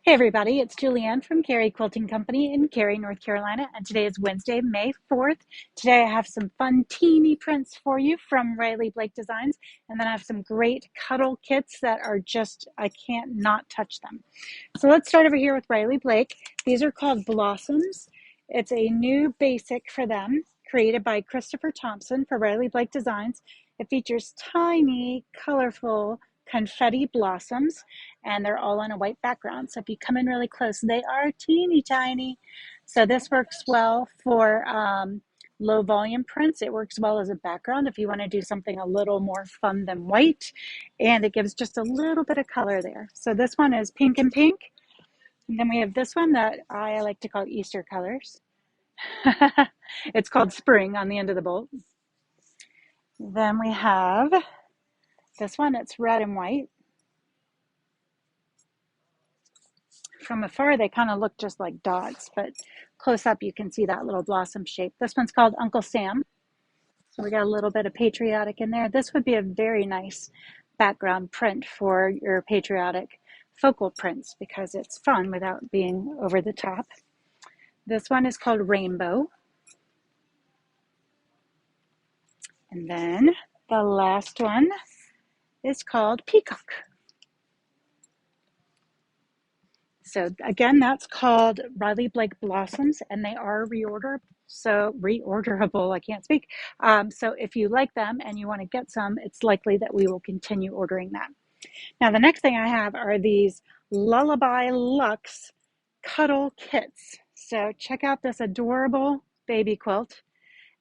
Hey everybody, it's Julianne from Cary Quilting Company in Cary, North Carolina, and today is Wednesday, May 4th. Today I have some fun teeny prints for you from Riley Blake Designs, and then I have some great cuddle kits that are just, I can't not touch them. So let's start over here with Riley Blake. These are called Blossoms. It's a new basic for them, created by Christopher Thompson for Riley Blake Designs. It features tiny, colorful confetti blossoms, and they're all on a white background. So if you come in really close, they are teeny tiny. So this works well for low volume prints. It works well as a background if you want to do something a little more fun than white, and it gives just a little bit of color there. So this one is pink and pink. And then we have this one that I like to call Easter colors. It's called Spring on the end of the bolt. Then we have this one, it's red and white. From afar, they kind of look just like dots, but close up, you can see that little blossom shape. This one's called Uncle Sam. So we got a little bit of patriotic in there. This would be a very nice background print for your patriotic focal prints because it's fun without being over the top. This one is called Rainbow. And then the last one is called Peacock. So again, that's called Riley Blake Blossoms, and they are reorderable. I can't speak. So if you like them and you want to get some, it's likely that we will continue ordering them. Now, the next thing I have are these Lullaby Luxe cuddle kits. So check out this adorable baby quilt.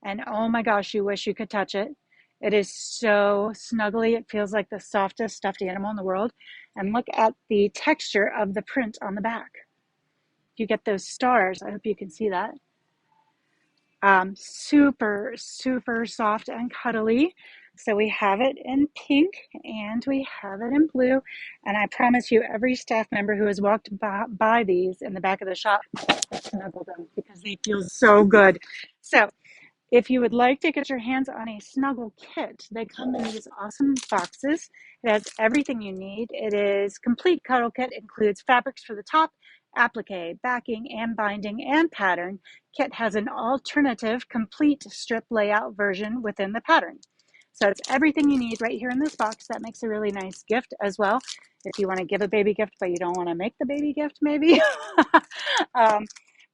And oh my gosh, you wish you could touch it. It is so snuggly. It feels like the softest stuffed animal in the world. And look at the texture of the print on the back. You get those stars. I hope you can see that. Super, super soft and cuddly. So we have it in pink and we have it in blue. And I promise you, every staff member who has walked by these in the back of the shop snuggled them because they feel so good. So if you would like to get your hands on a snuggle kit, they come in these awesome boxes. It has everything you need. It is complete cuddle kit, includes fabrics for the top, applique, backing, and binding, and pattern. Kit has an alternative complete strip layout version within the pattern. So it's everything you need right here in this box. That makes a really nice gift as well. If you want to give a baby gift, but you don't want to make the baby gift, maybe.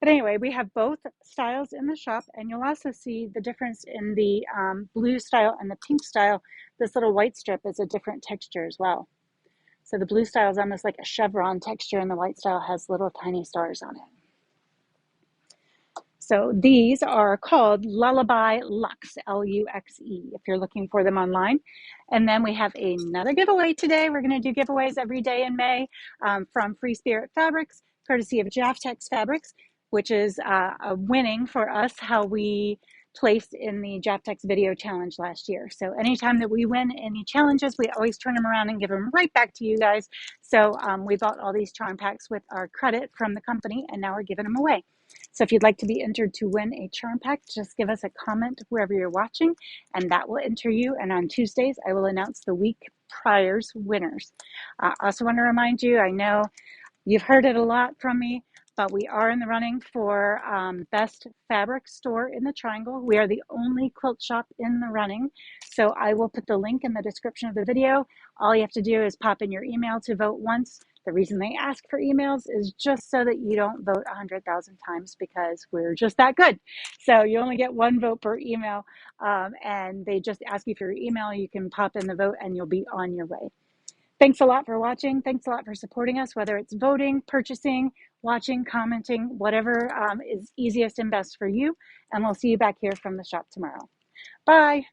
But anyway, we have both styles in the shop, and you'll also see the difference in the blue style and the pink style. This little white strip is a different texture as well. So the blue style is almost like a chevron texture, and the white style has little tiny stars on it. So these are called Lullaby Luxe, Luxe, if you're looking for them online. And then we have another giveaway today. We're going to do giveaways every day in May from Free Spirit Fabrics, courtesy of Jaftex Fabrics, which is a winning for us how we placed in the Jaftex video challenge last year. So anytime that we win any challenges, we always turn them around and give them right back to you guys. So we bought all these charm packs with our credit from the company, and now we're giving them away. So if you'd like to be entered to win a charm pack, just give us a comment wherever you're watching, and that will enter you. And on Tuesdays, I will announce the week prior's winners. I also want to remind you, I know you've heard it a lot from me, but we are in the running for best fabric store in the Triangle. We are the only quilt shop in the running. So I will put the link in the description of the video. All you have to do is pop in your email to vote once. The reason they ask for emails is just so that you don't vote 100,000 times because we're just that good. So you only get one vote per email, and they just ask you for your email. You can pop in the vote and you'll be on your way. Thanks a lot for watching. Thanks a lot for supporting us, whether it's voting, purchasing, watching, commenting, whatever is easiest and best for you. And we'll see you back here from the shop tomorrow. Bye.